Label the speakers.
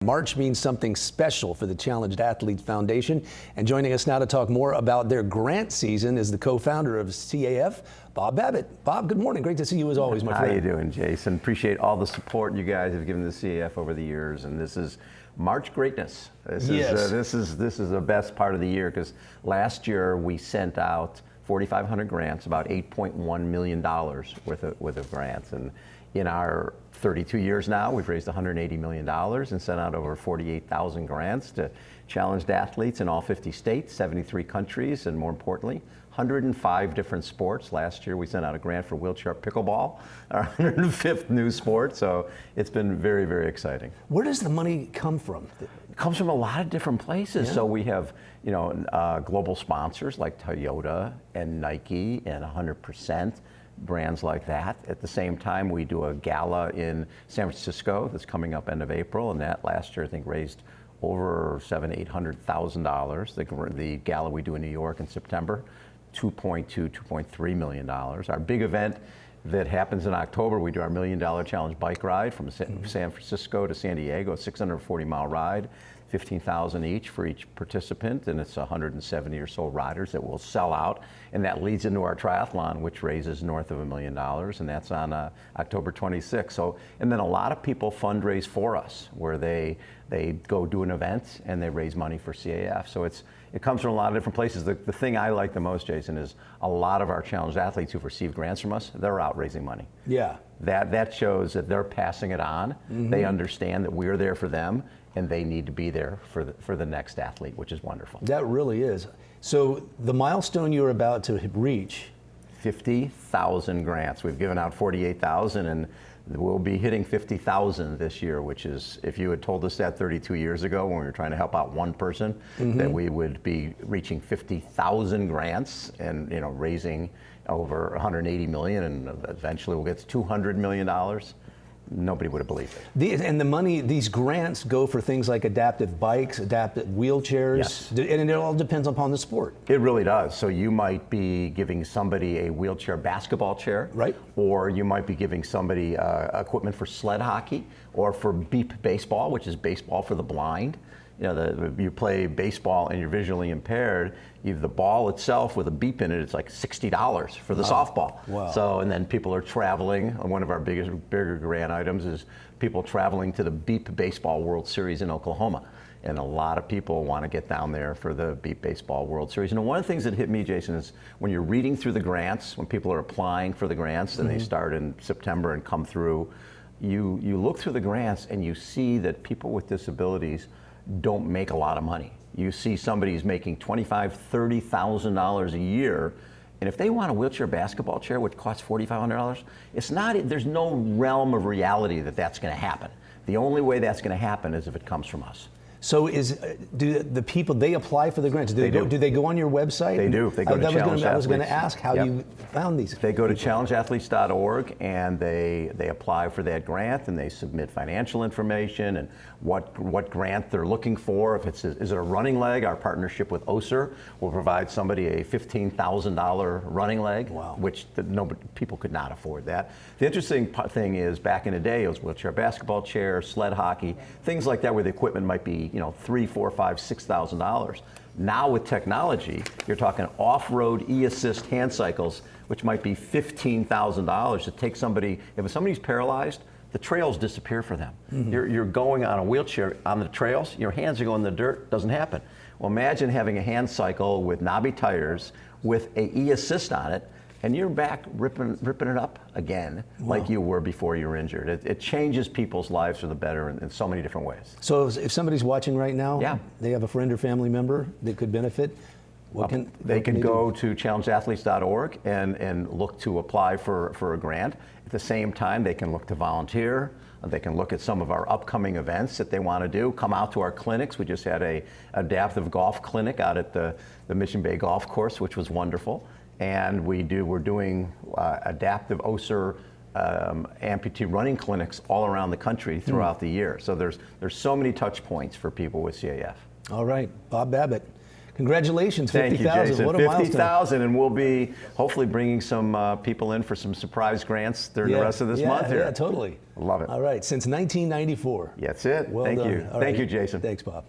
Speaker 1: March means something special for the Challenged Athletes Foundation. And joining us now to talk more about their grant season is the co-founder of CAF, Bob Babbitt. Bob, good morning. Great to see you as always, my friend.
Speaker 2: How you doing, Jason? Appreciate all the support you guys have given the CAF over the years. And this is March greatness. This is the best part of the year, because last year we sent out 4,500 grants, about $8.1 million worth of grants. And in our 32 years now, we've raised $180 million and sent out over 48,000 grants to challenged athletes in all 50 states, 73 countries, and more importantly, 105 different sports. Last year we sent out a grant for wheelchair pickleball, our 105th new sport, so it's been very, very exciting.
Speaker 1: Where does the money come from?
Speaker 2: It comes from a lot of different places. Yeah. So we have, global sponsors like Toyota and Nike and 100%. Brands like that. At the same time, we do a gala in San Francisco that's coming up end of April, and that last year I think raised over $800,000. The gala we do in New York in September, $2.3 million. Our big event that happens in October, we do our $1 Million Challenge bike ride from San Francisco to San Diego, a 640-mile ride. 15,000 each for each participant, and it's 170 or so riders that will sell out, and that leads into our triathlon, which raises north of $1 million, and that's on October 26th. So, and then a lot of people fundraise for us, where they go do an event and they raise money for CAF. So it comes from a lot of different places. The thing I like the most, Jason, is a lot of our challenged athletes who've received grants from us, they're out raising money.
Speaker 1: Yeah.
Speaker 2: That shows that they're passing it on. Mm-hmm. They understand that we're there for them, and they need to be there for the next athlete, which is wonderful.
Speaker 1: That really is. So the milestone you're about to reach,
Speaker 2: 50,000 grants. We've given out 48,000, and we'll be hitting 50,000 this year, which is, if you had told us that 32 years ago when we were trying to help out one person, mm-hmm. that we would be reaching 50,000 grants and raising over 180 million, and eventually we'll get to $200 million. Nobody would have believed it.
Speaker 1: And the money, these grants go for things like adaptive bikes, adaptive wheelchairs,
Speaker 2: yes.
Speaker 1: And it all depends upon the sport.
Speaker 2: It really does. So you might be giving somebody a wheelchair basketball chair,
Speaker 1: right? Or
Speaker 2: you might be giving somebody equipment for sled hockey, or for beep baseball, which is baseball for the blind. You play baseball and you're visually impaired, the ball itself with a beep in it, it's like $60 for the softball.
Speaker 1: Wow.
Speaker 2: So, and then people are traveling. One of our bigger grant items is people traveling to the Beep Baseball World Series in Oklahoma. And a lot of people want to get down there for the Beep Baseball World Series. And one of the things that hit me, Jason, is when you're reading through the grants, when people are applying for the grants, and mm-hmm. they start in September and come through, you look through the grants and you see that people with disabilities don't make a lot of money. You see somebody who's making $25,000, $30,000 a year, and if they want a wheelchair basketball chair, which costs $4,500, there's no realm of reality that that's going to happen. The only way that's going to happen is if it comes from us.
Speaker 1: So do the people, they apply for the grants? Do they go on your website?
Speaker 2: They do. They go to Challenged Athletes.
Speaker 1: I was going to ask how you found these.
Speaker 2: They go to challengedathletes.org and they apply for that grant, and they submit financial information and what grant they're looking for. Is it a running leg? Our partnership with OSER will provide somebody a $15,000 running leg,
Speaker 1: wow.
Speaker 2: which people could not afford that. The interesting thing is, back in the day, it was wheelchair basketball chair, sled hockey, things like that, where the equipment might be $3,000, $4,000, $5,000, $6,000. Now with technology, you're talking off-road e-assist hand cycles, which might be $15,000 to take somebody. If somebody's paralyzed, the trails disappear for them. Mm-hmm. You're going on a wheelchair on the trails, your hands are going in the dirt, doesn't happen. Well, imagine having a hand cycle with knobby tires with a e-assist on it, and you're back ripping it up again, wow. like you were before you were injured. It changes people's lives for the better in so many different ways.
Speaker 1: So if somebody's watching right now,
Speaker 2: yeah.
Speaker 1: they have a friend or family member that could benefit,
Speaker 2: they can go to challengedathletes.org and look to apply for a grant. At the same time, they can look to volunteer. They can look at some of our upcoming events that they want to do. Come out to our clinics. We just had a adaptive golf clinic out at the Mission Bay Golf Course, which was wonderful. And we're doing adaptive OSER amputee running clinics all around the country throughout the year. So there's so many touch points for people with CAF.
Speaker 1: All right, Bob Babbitt, Congratulations,
Speaker 2: Thank you,
Speaker 1: 50,000.
Speaker 2: Jason.
Speaker 1: What a milestone.
Speaker 2: 50,000, and we'll be hopefully bringing some people in for some surprise grants during the rest of this month here.
Speaker 1: Yeah, totally.
Speaker 2: Love it.
Speaker 1: All right, since 1994.
Speaker 2: That's it.
Speaker 1: Well
Speaker 2: Thank
Speaker 1: done.
Speaker 2: you.
Speaker 1: All
Speaker 2: Thank
Speaker 1: right.
Speaker 2: you, Jason.
Speaker 1: Thanks, Bob.